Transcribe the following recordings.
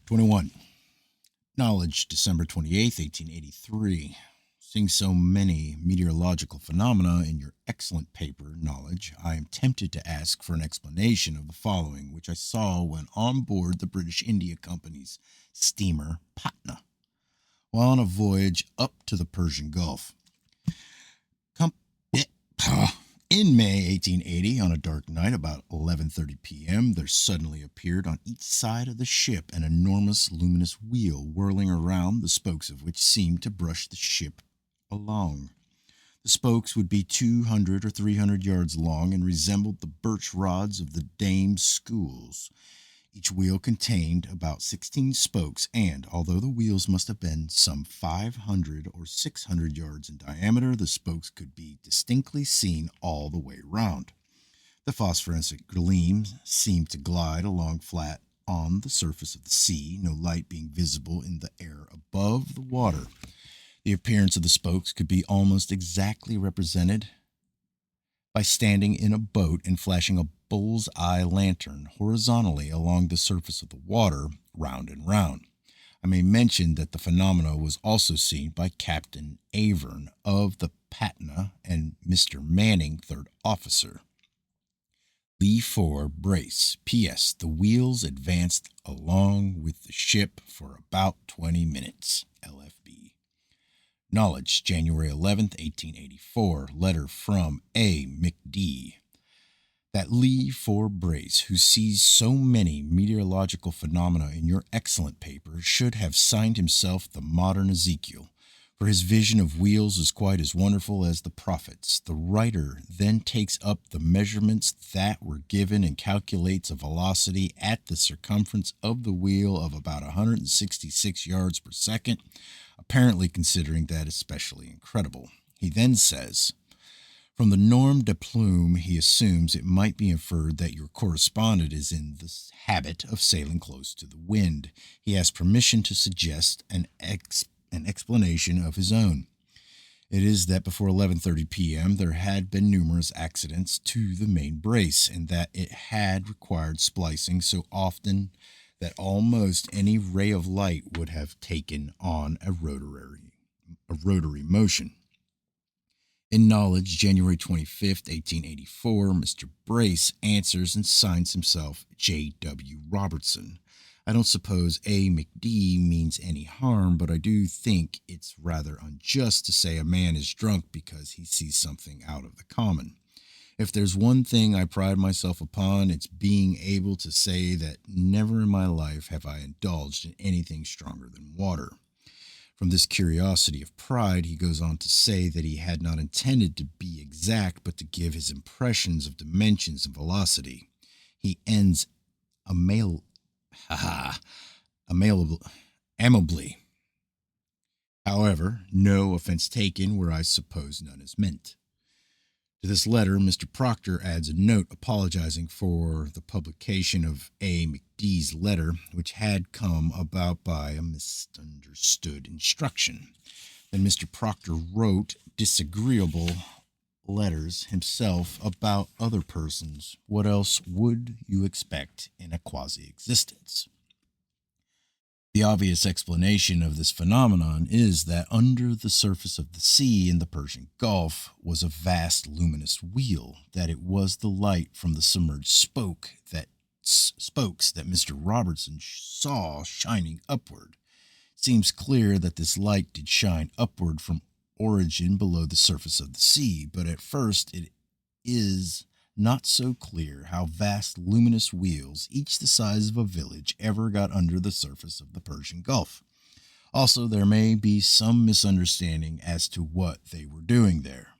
21. Knowledge, December 28th, 1883. Seeing so many meteorological phenomena in your excellent paper, Knowledge, I am tempted to ask for an explanation of the following, which I saw when on board the British India Company's steamer Patna, while on a voyage up to the Persian Gulf. Com- In May 1880, on a dark night about 11:30 p.m., there suddenly appeared on each side of the ship an enormous luminous wheel whirling around, the spokes of which seemed to brush the ship along. The spokes would be 200 or 300 yards long and resembled the birch rods of the dame's schools. Each wheel contained about 16 spokes, and although the wheels must have been some 500 or 600 yards in diameter, the spokes could be distinctly seen all the way round. The phosphorescent gleam seemed to glide along flat on the surface of the sea, no light being visible in the air above the water. The appearance of the spokes could be almost exactly represented by standing in a boat and flashing a bull's eye lantern horizontally along the surface of the water, round and round. I may mention that the phenomena was also seen by Captain Avern of the Patna and Mr. Manning, third officer. Lee 4, brace. P.S. The wheels advanced along with the ship for about 20 minutes. LFB. Knowledge, January 11th, 1884. Letter from A. McD. That Lee 4, brace, who sees so many meteorological phenomena in your excellent paper, should have signed himself the modern Ezekiel, for his vision of wheels is quite as wonderful as the prophets. The writer then takes up the measurements that were given and calculates a velocity at the circumference of the wheel of about 166 yards per second, apparently considering that especially incredible. He then says, from the norme de plume, he assumes it might be inferred that your correspondent is in the habit of sailing close to the wind. He asks permission to suggest an explanation of his own. It is that before 11:30 p.m. there had been numerous accidents to the main brace, and that it had required splicing so often that almost any ray of light would have taken on a rotary motion. In Knowledge, January 25th, 1884, Mr. Brace answers and signs himself J.W. Robertson. I don't suppose A. McD means any harm, but I do think it's rather unjust to say a man is drunk because he sees something out of the common. If there's one thing I pride myself upon, it's being able to say that never in my life have I indulged in anything stronger than water. From this curiosity of pride, he goes on to say that he had not intended to be exact, but to give his impressions of dimensions and velocity. He ends amably. However, no offense taken where I suppose none is meant. To this letter, Mr. Proctor adds a note apologizing for the publication of A. McD's letter, which had come about by a misunderstood instruction. Then Mr. Proctor wrote disagreeable letters himself about other persons. What else would you expect in a quasi-existence? The obvious explanation of this phenomenon is that under the surface of the sea in the Persian Gulf was a vast luminous wheel, that it was the light from the submerged spokes that Mr. Robertson saw shining upward. It seems clear that this light did shine upward from origin below the surface of the sea, but at first it is not so clear how vast luminous wheels, each the size of a village, ever got under the surface of the Persian Gulf. Also, there may be some misunderstanding as to what they were doing there.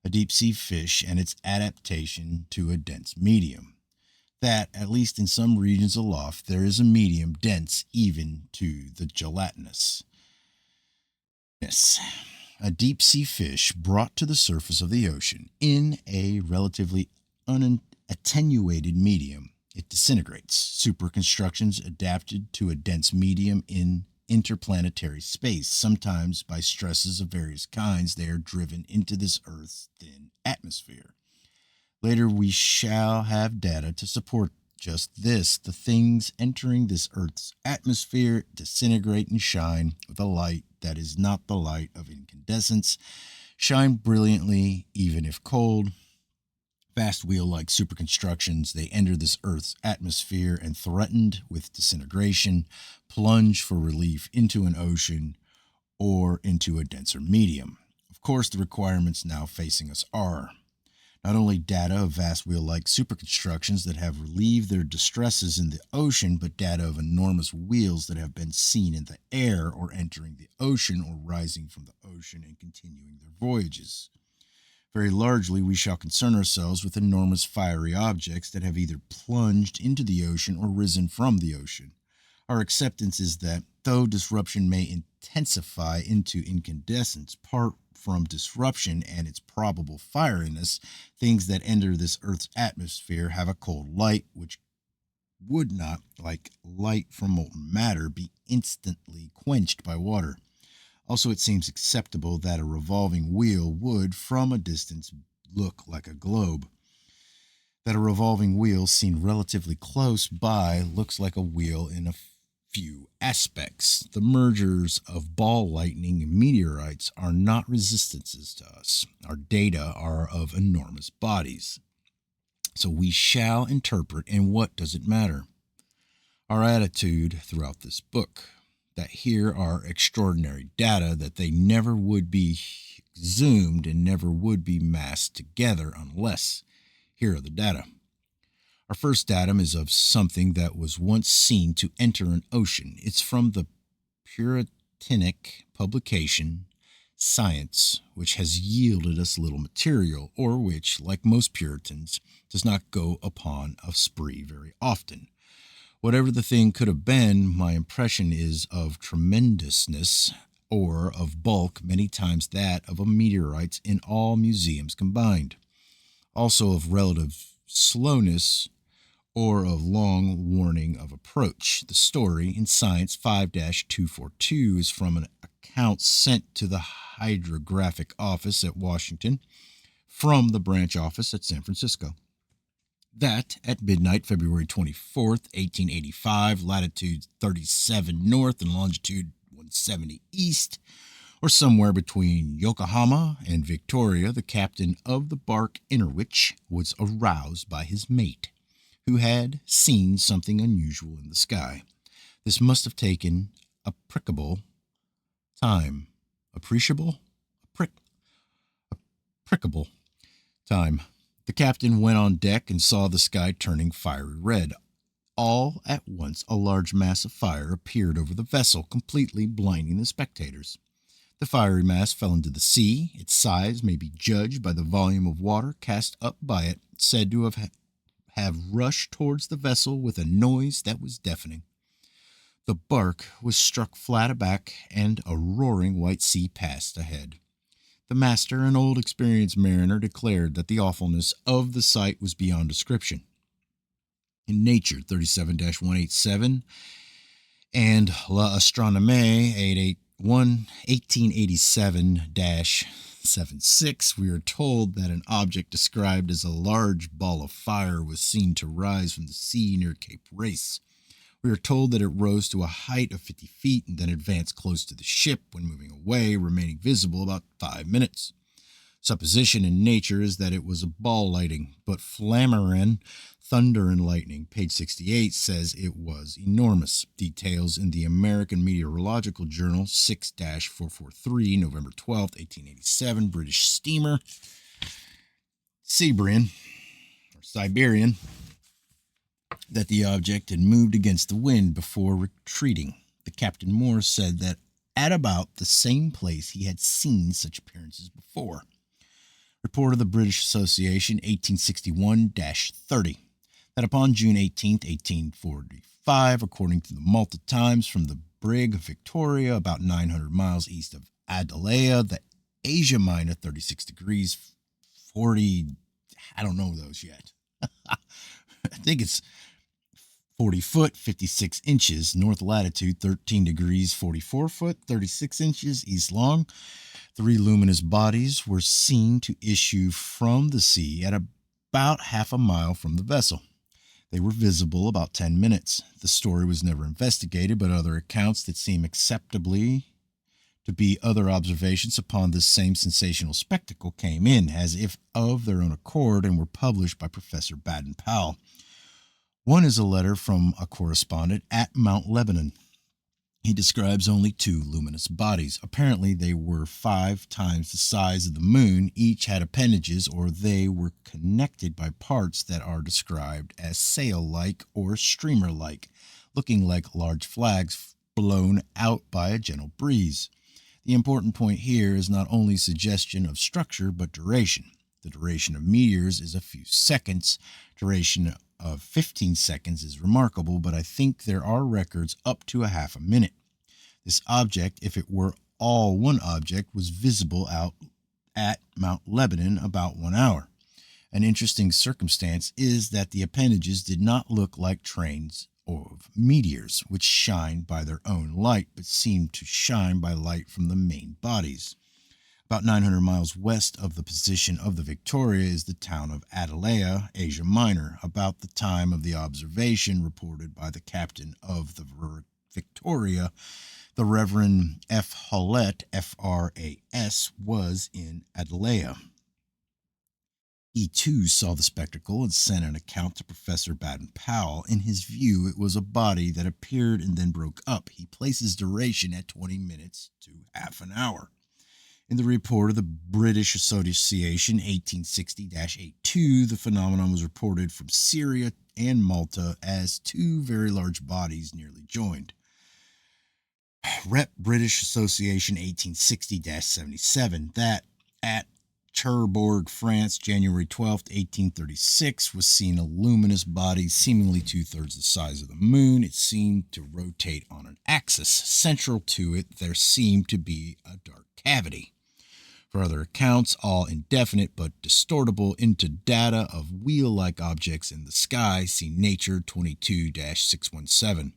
A deep-sea fish and its adaptation to a dense medium. That, at least in some regions aloft, there is a medium dense even to the gelatinous. Yes. A deep-sea fish brought to the surface of the ocean in a relatively unattenuated medium, it disintegrates. Superconstructions adapted to a dense medium in interplanetary space. Sometimes by stresses of various kinds, they are driven into this Earth's thin atmosphere. Later, we shall have data to support just this: the things entering this Earth's atmosphere disintegrate and shine with a light that is not the light of incandescence, shine brilliantly, even if cold. Vast wheel-like superconstructions, they enter this Earth's atmosphere and, threatened with disintegration, plunge for relief into an ocean or into a denser medium. Of course, the requirements now facing us are not only data of vast wheel-like superconstructions that have relieved their distresses in the ocean, but data of enormous wheels that have been seen in the air or entering the ocean or rising from the ocean and continuing their voyages. Very largely, we shall concern ourselves with enormous fiery objects that have either plunged into the ocean or risen from the ocean. Our acceptance is that, though disruption may intensify into incandescence, part from disruption and its probable fieriness, things that enter this Earth's atmosphere have a cold light, which would not, like light from molten matter, be instantly quenched by water. Also, it seems acceptable that a revolving wheel would, from a distance, look like a globe. That a revolving wheel seen relatively close by looks like a wheel in a few aspects. The mergers of ball lightning and meteorites are not resistances to us. Our data are of enormous bodies. So we shall interpret, and what does it matter? Our attitude throughout this book, that here are extraordinary data, that they never would be zoomed and never would be massed together unless here are the data. Our first datum is of something that was once seen to enter an ocean. It's from the Puritanic publication Science, which has yielded us little material, or which, like most Puritans, does not go upon a spree very often. Whatever the thing could have been, my impression is of tremendousness, or of bulk many times that of a meteorite in all museums combined. Also of relative slowness, or of long warning of approach. The story in Science 5-242 is from an account sent to the Hydrographic Office at Washington from the branch office at San Francisco. That at midnight, February 24th, 1885, latitude 37 north and longitude 170 east, or somewhere between Yokohama and Victoria, the captain of the bark Innerwich was aroused by his mate, who had seen something unusual in the sky. This must have taken appreciable time. Appreciable time. The captain went on deck and saw the sky turning fiery red. All at once, a large mass of fire appeared over the vessel, completely blinding the spectators. The fiery mass fell into the sea. Its size may be judged by the volume of water cast up by it, said to have rushed towards the vessel with a noise that was deafening. The bark was struck flat aback, and a roaring white sea passed ahead. The master, an old experienced mariner, declared that the awfulness of the sight was beyond description. In Nature 37-187 and La Astronomie 1887-76, we are told that an object described as a large ball of fire was seen to rise from the sea near Cape Race. We are told that it rose to a height of 50 feet and then advanced close to the ship when moving away, remaining visible about 5 minutes. Supposition in Nature is that it was a ball lighting, but Flammarion, Thunder and Lightning, page 68, says it was enormous. Details in the American Meteorological Journal 6-443, November 12, 1887, British steamer Siberian, that the object had moved against the wind before retreating. The Captain Moore said that at about the same place he had seen such appearances before. Report of the British Association 1861-30, that upon June 18, 1845, according to the Malta Times, from the brig Victoria, about 900 miles east of Adelaide, the Asia Minor, 36 degrees, 40, I don't know those yet. I think it's 40 foot, 56 inches, north latitude, 13 degrees, 44 foot, 36 inches, east long. 3 luminous bodies were seen to issue from the sea at about half a mile from the vessel. They were visible about 10 minutes. The story was never investigated, but other accounts that seem acceptably to be other observations upon this same sensational spectacle came in, as if of their own accord, and were published by Professor Baden-Powell. One is a letter from a correspondent at Mount Lebanon. He describes only two luminous bodies. Apparently, they were 5 times the size of the moon. Each had appendages, or they were connected by parts that are described as sail-like or streamer-like, looking like large flags blown out by a gentle breeze. The important point here is not only suggestion of structure, but duration. The duration of meteors is a few seconds. Duration of 15 seconds is remarkable, but I think there are records up to a half a minute. This object, if it were all one object, was visible out at Mount Lebanon about 1 hour. An interesting circumstance is that the appendages did not look like trains of meteors, which shine by their own light, but seem to shine by light from the main bodies. About 900 miles west of the position of the Victoria is the town of Atalaya, Asia Minor. About the time of the observation reported by the captain of the Victoria, the Reverend F. Hallett, F.R.A.S., was in Atalaya. He too saw the spectacle and sent an account to Professor Baden-Powell. In his view, it was a body that appeared and then broke up. He places duration at 20 minutes to half an hour. In the report of the British Association 1860-82, the phenomenon was reported from Syria and Malta as 2 very large bodies nearly joined. Rep. British Association 1860-77, that at Cherbourg, France, January 12, 1836, was seen a luminous body seemingly 2/3 the size of the moon. It seemed to rotate on an axis. Central to it, there seemed to be a dark cavity. For other accounts, all indefinite but distortable into data of wheel-like objects in the sky, see Nature 22-617.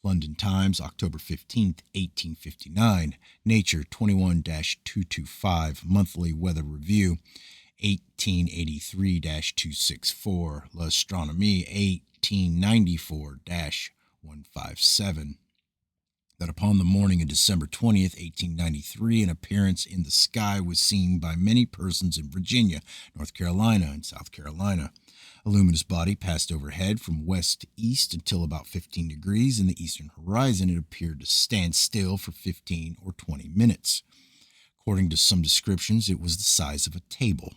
London Times, October 15, 1859. Nature 21-225. Monthly Weather Review, 1883-264. L'Astronomie, 1894-157. That upon the morning of December 20th, 1893, an appearance in the sky was seen by many persons in Virginia, North Carolina, and South Carolina. A luminous body passed overhead from west to east until about 15 degrees in the eastern horizon. It appeared to stand still for 15 or 20 minutes. According to some descriptions, it was the size of a table.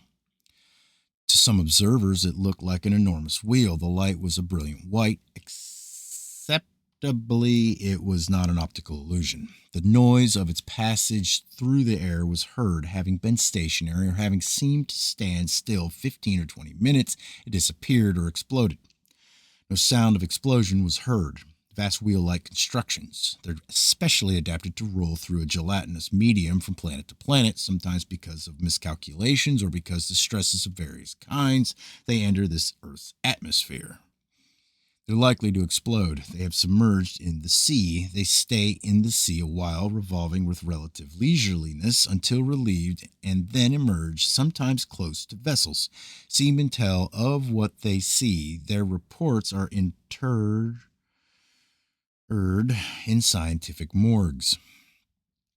To some observers, it looked like an enormous wheel. The light was a brilliant white, acceptably it was not an optical illusion. The noise of its passage through the air was heard. Having been stationary or having seemed to stand still 15 or 20 minutes, it disappeared or exploded. No sound of explosion was heard. Vast wheel-like constructions. They're especially adapted to roll through a gelatinous medium from planet to planet, sometimes because of miscalculations or because the stresses of various kinds they enter this Earth's atmosphere. They're likely to explode. They have submerged in the sea. They stay in the sea a while, revolving with relative leisureliness until relieved, and then emerge, sometimes close to vessels. Seamen tell of what they see. Their reports are interred in scientific morgues.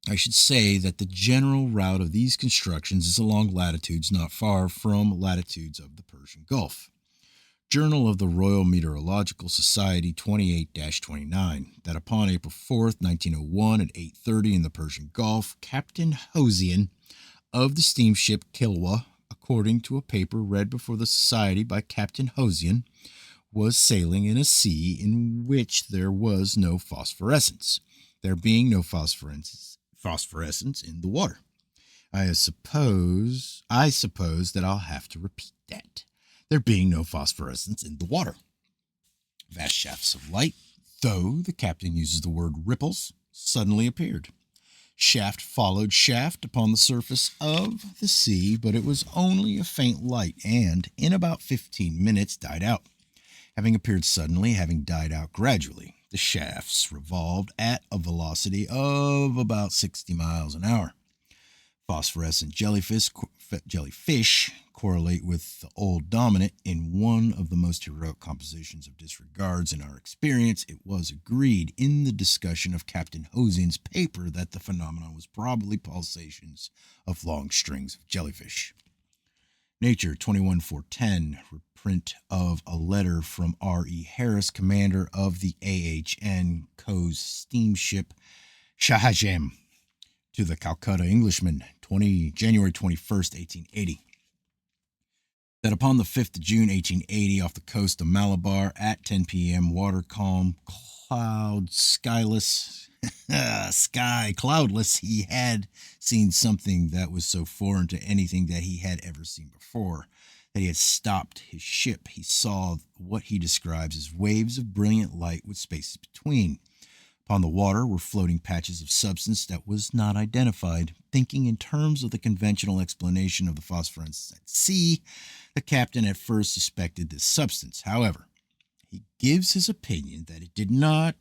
I should say that the general route of these constructions is along latitudes not far from latitudes of the Persian Gulf. Journal of the Royal Meteorological Society 28-29, that upon April 4th, 1901 at 8:30 in the Persian Gulf, Captain Hosian of the steamship Kilwa, according to a paper read before the Society by Captain Hosian, was sailing in a sea in which there was no phosphorescence, there being no phosphorescence in the water. I suppose that I'll have to repeat that. There being no phosphorescence in the water. Vast shafts of light, though the captain uses the word ripples, suddenly appeared. Shaft followed shaft upon the surface of the sea, but it was only a faint light, and in about 15 minutes died out. Having appeared suddenly, having died out gradually, the shafts revolved at a velocity of about 60 miles an hour. Phosphorescent jellyfish correlate with the Old Dominant in one of the most heroic compositions of disregards in our experience, it was agreed in the discussion of Captain Hosen's paper that the phenomenon was probably pulsations of long strings of jellyfish. Nature 21410, reprint of a letter from R.E. Harris, commander of the AHN Co's steamship Shahajam, to the Calcutta Englishman, January 21st, 1880. That upon the 5th of June, 1880, off the coast of Malabar at 10 p.m., water calm, cloudless, he had seen something that was so foreign to anything that he had ever seen before, that he had stopped his ship. He saw what he describes as waves of brilliant light with spaces between. Upon the water were floating patches of substance that was not identified. Thinking in terms of the conventional explanation of the phosphorescence at sea, the captain at first suspected this substance. However, he gives his opinion that it did no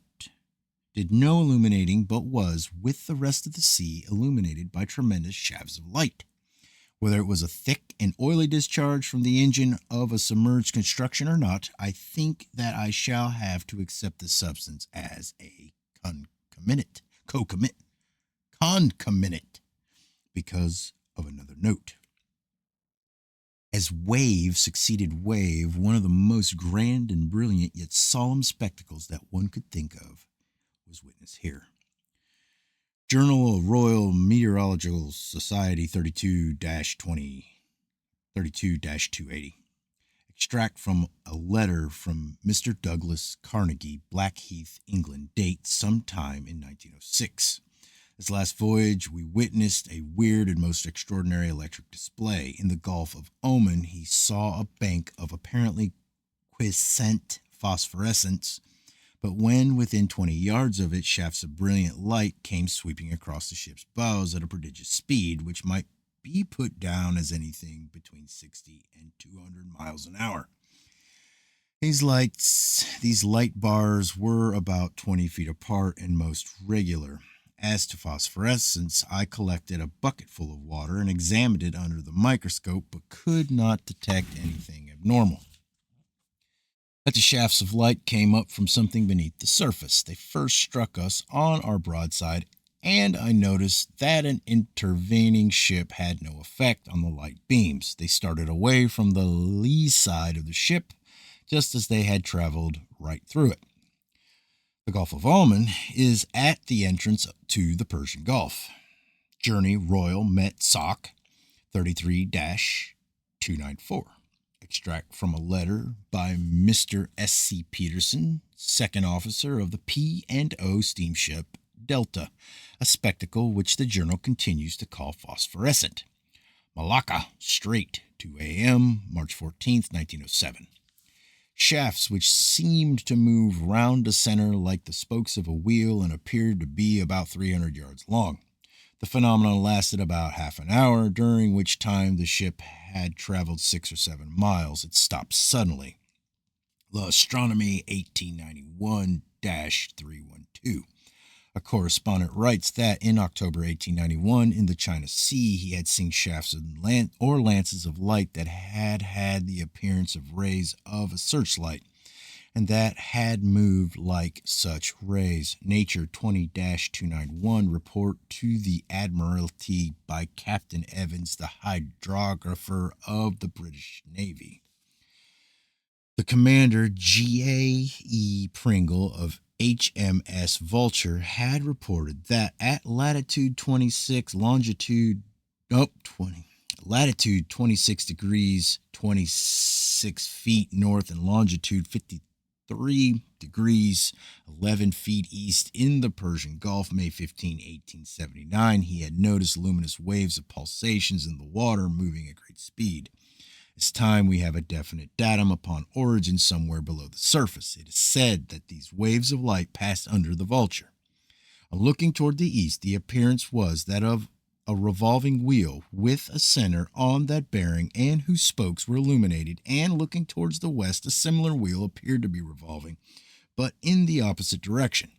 illuminating, but was, with the rest of the sea, illuminated by tremendous shafts of light. Whether it was a thick and oily discharge from the engine of a submerged construction or not, I think that I shall have to accept the substance as a concomitant, because of another note. As wave succeeded wave, one of the most grand and brilliant yet solemn spectacles that one could think of was witnessed here. Journal of Royal Meteorological Society 32-280. Extract from a letter from Mr. Douglas Carnegie, Blackheath, England, date sometime in 1906. This last voyage, we witnessed a weird and most extraordinary electric display. In the Gulf of Oman, he saw a bank of apparently quiescent phosphorescence, but when within 20 yards of it, shafts of brilliant light came sweeping across the ship's bows at a prodigious speed, which might be put down as anything between 60 and 200 miles an hour. These light bars were about 20 feet apart and most regular. As to phosphorescence, I collected a bucket full of water and examined it under the microscope, but could not detect anything abnormal. That the shafts of light came up from something beneath the surface. They first struck us on our broadside, and I noticed that an intervening ship had no effect on the light beams. They started away from the lee side of the ship, just as they had traveled right through it. The Gulf of Oman is at the entrance to the Persian Gulf. Journey Royal Met Soc 33-294. Extract from a letter by Mr. S.C. Peterson, second officer of the P&O steamship Delta, a spectacle which the journal continues to call phosphorescent. Malacca Strait, 2 a.m., March 14th, 1907. Shafts which seemed to move round the center like the spokes of a wheel and appeared to be about 300 yards long. The phenomenon lasted about half an hour, during which time the ship had traveled 6 or 7 miles. It stopped suddenly. L'Astronomie 1891-312. A correspondent writes that in October 1891, in the China Sea, he had seen shafts or lances of light that had the appearance of rays of a searchlight, and that had moved like such rays. Nature 20-291, report to the Admiralty by Captain Evans, the hydrographer of the British Navy. The commander, G.A.E. Pringle of HMS Vulture, had reported that at latitude 26 latitude 26 degrees 26 feet north and longitude 53 degrees 11 feet east in the Persian Gulf, May 15, 1879, he had noticed luminous waves of pulsations in the water moving at great speed. This time we have a definite datum upon origin somewhere below the surface. It is said that these waves of light passed under the Vulture. On looking toward the east, the appearance was that of a revolving wheel with a center on that bearing and whose spokes were illuminated, and looking towards the west, a similar wheel appeared to be revolving, but in the opposite direction.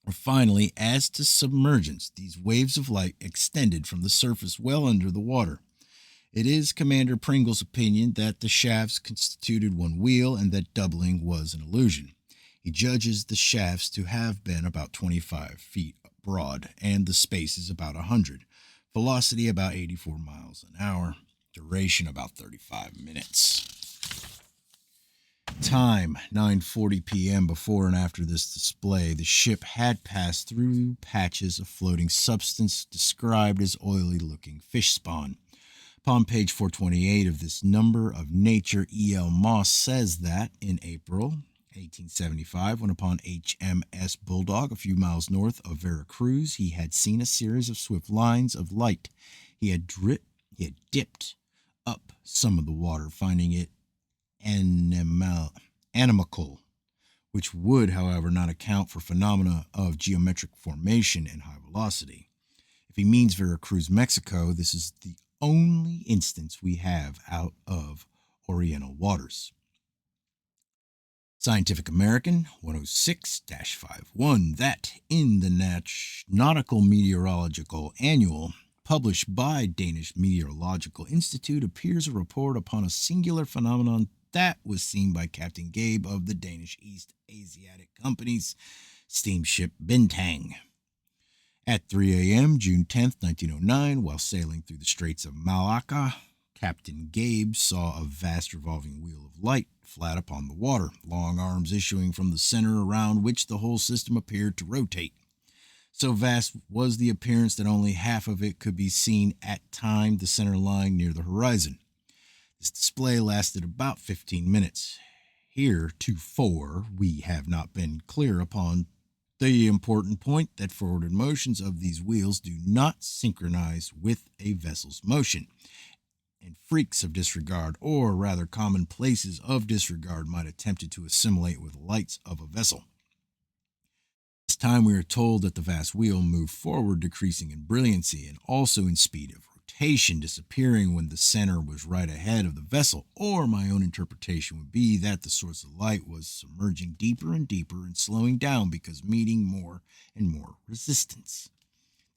Or finally, as to submergence, these waves of light extended from the surface well under the water. It is Commander Pringle's opinion that the shafts constituted one wheel and that doubling was an illusion. He judges the shafts to have been about 25 feet broad and the spaces about 100. Velocity about 84 miles an hour. Duration about 35 minutes. Time 9:40 p.m. Before and after this display, the ship had passed through patches of floating substance described as oily-looking fish spawn. Upon page 428 of this number of Nature, E.L. Moss says that in April 1875, when upon HMS Bulldog, a few miles north of Veracruz, he had seen a series of swift lines of light. He had dipped up some of the water, finding it animical, which would, however, not account for phenomena of geometric formation and high velocity. If he means Veracruz, Mexico, this is the only instance we have out of Oriental waters. Scientific American 106-51, that in the Nautical Meteorological Annual, published by Danish Meteorological Institute, appears a report upon a singular phenomenon that was seen by Captain Gabe of the Danish East Asiatic Company's steamship Bintang. At 3 a.m., June 10, 1909, while sailing through the Straits of Malacca, Captain Gabe saw a vast revolving wheel of light flat upon the water, long arms issuing from the center around which the whole system appeared to rotate. So vast was the appearance that only half of it could be seen at time, the center lying near the horizon. This display lasted about 15 minutes. Heretofore, we have not been clear upon the important point that forward motions of these wheels do not synchronize with a vessel's motion, and freaks of disregard, or rather commonplaces of disregard, might attempt to assimilate with the lights of a vessel. This time we are told that the vast wheel moved forward, decreasing in brilliancy and also in speed of rotation, disappearing when the center was right ahead of the vessel, or my own interpretation would be that the source of light was submerging deeper and deeper and slowing down because meeting more and more resistance.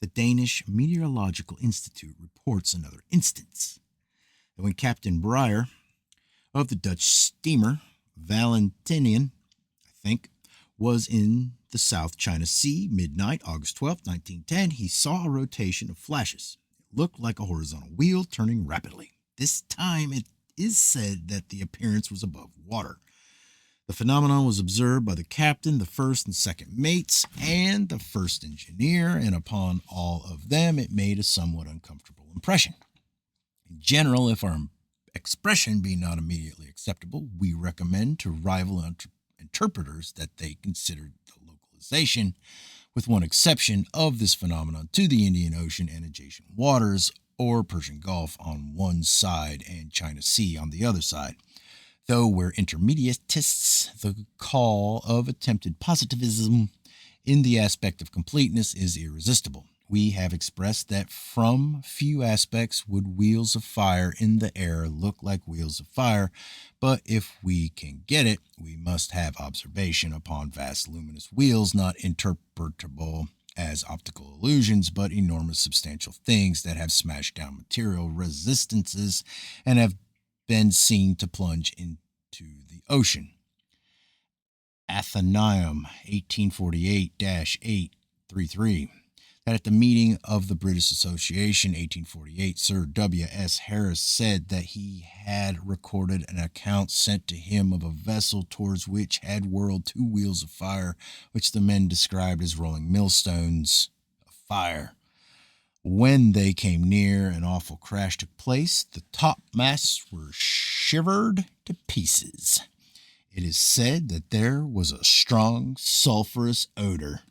The Danish Meteorological Institute reports another instance, that when Captain Breyer of the Dutch steamer Valentinian, was in the South China Sea, midnight, August 12, 1910, he saw a rotation of flashes. It looked like a horizontal wheel turning rapidly. This time it is said that the appearance was above water. The phenomenon was observed by the captain, the first and second mates, and the first engineer, and upon all of them it made a somewhat uncomfortable impression. In general, if our expression be not immediately acceptable, we recommend to rival interpreters that they considered the localization, with one exception, of this phenomenon to the Indian Ocean and adjacent waters, or Persian Gulf on one side and China Sea on the other side. Though we're intermediatists, the call of attempted positivism in the aspect of completeness is irresistible. We have expressed that from few aspects would wheels of fire in the air look like wheels of fire, but if we can get it, we must have observation upon vast luminous wheels, not interpretable as optical illusions, but enormous substantial things that have smashed down material resistances and have been seen to plunge into the ocean. Athenaeum 1848-833. That at the meeting of the British Association 1848, Sir W.S. Harris said that he had recorded an account sent to him of a vessel towards which had whirled two wheels of fire, which the men described as rolling millstones of fire. When they came near, an awful crash took place. The topmasts were shivered to pieces. It is said that there was a strong sulphurous odor